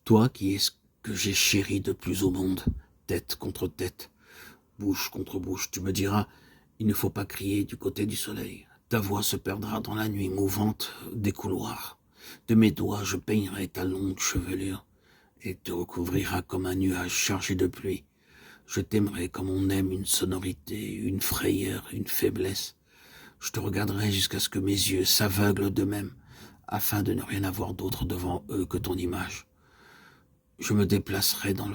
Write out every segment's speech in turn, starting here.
Toi qui es ce que j'ai chéri de plus au monde, tête contre tête, bouche contre bouche, tu me diras, il ne faut pas crier du côté du soleil. Ta voix se perdra dans la nuit mouvante des couloirs. De mes doigts, je peignerai ta longue chevelure et te recouvrira comme un nuage chargé de pluie. Je t'aimerai comme on aime une sonorité, une frayeur, une faiblesse. Je te regarderai jusqu'à ce que mes yeux s'aveuglent d'eux-mêmes, afin de ne rien avoir d'autre devant eux que ton image. Je me déplacerai dans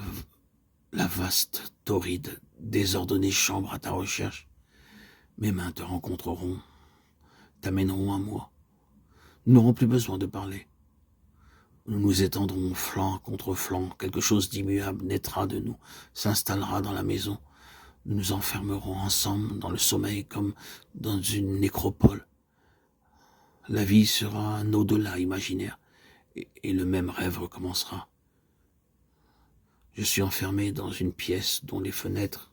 la vaste, torride, désordonnée chambre à ta recherche. Mes mains te rencontreront, t'amèneront à moi. Nous n'aurons plus besoin de parler. Nous nous étendrons flanc contre flanc. Quelque chose d'immuable naîtra de nous, s'installera dans la maison. Nous nous enfermerons ensemble dans le sommeil comme dans une nécropole. La vie sera un au-delà imaginaire et le même rêve recommencera. Je suis enfermé dans une pièce dont les fenêtres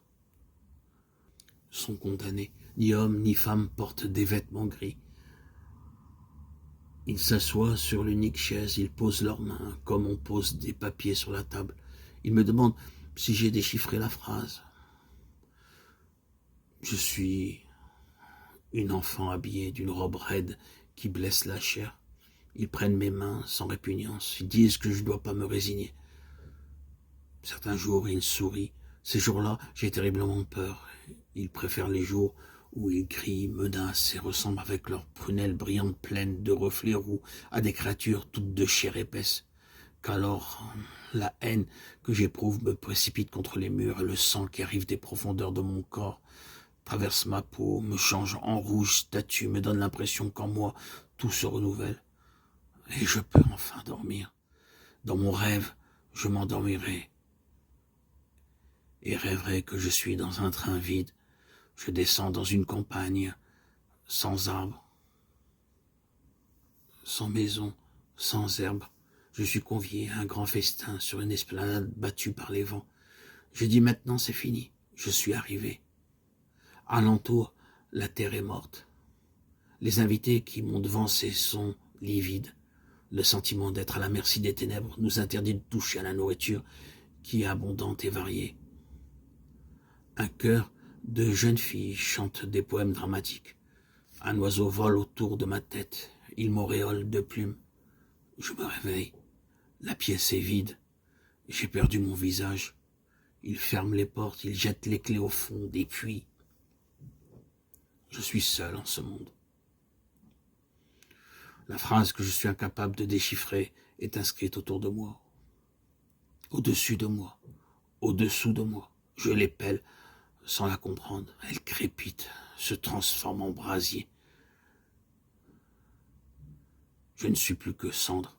sont condamnées. Ni homme ni femme portent des vêtements gris. Ils s'assoient sur l'unique chaise, ils posent leurs mains comme on pose des papiers sur la table. Ils me demandent si j'ai déchiffré la phrase. Je suis une enfant habillée d'une robe raide qui blesse la chair. Ils prennent mes mains sans répugnance. Ils disent que je ne dois pas me résigner. Certains jours, ils sourient. Ces jours-là, j'ai terriblement peur. Ils préfèrent les jours où ils crient, menacent et ressemblent avec leurs prunelles brillantes pleines de reflets roux à des créatures toutes de chair épaisse. Qu'alors, la haine que j'éprouve me précipite contre les murs et le sang qui arrive des profondeurs de mon corps traverse ma peau, me change en rouge statue, me donne l'impression qu'en moi, tout se renouvelle. Et je peux enfin dormir. Dans mon rêve, je m'endormirai et rêverai que je suis dans un train vide. Je descends dans une campagne sans arbres, sans maison, sans herbe. Je suis convié à un grand festin sur une esplanade battue par les vents. Je dis maintenant c'est fini, je suis arrivé. Alentour, la terre est morte. Les invités qui m'ont devancé sont livides. Le sentiment d'être à la merci des ténèbres nous interdit de toucher à la nourriture qui est abondante et variée. Un chœur de jeunes filles chante des poèmes dramatiques. Un oiseau vole autour de ma tête. Il m'auréole de plumes. Je me réveille. La pièce est vide. J'ai perdu mon visage. Il ferme les portes, il jette les clés au fond des puits. Je suis seul en ce monde. La phrase que je suis incapable de déchiffrer est inscrite autour de moi, au-dessus de moi, au-dessous de moi. Je l'épelle sans la comprendre. Elle crépite, se transforme en brasier. Je ne suis plus que cendre.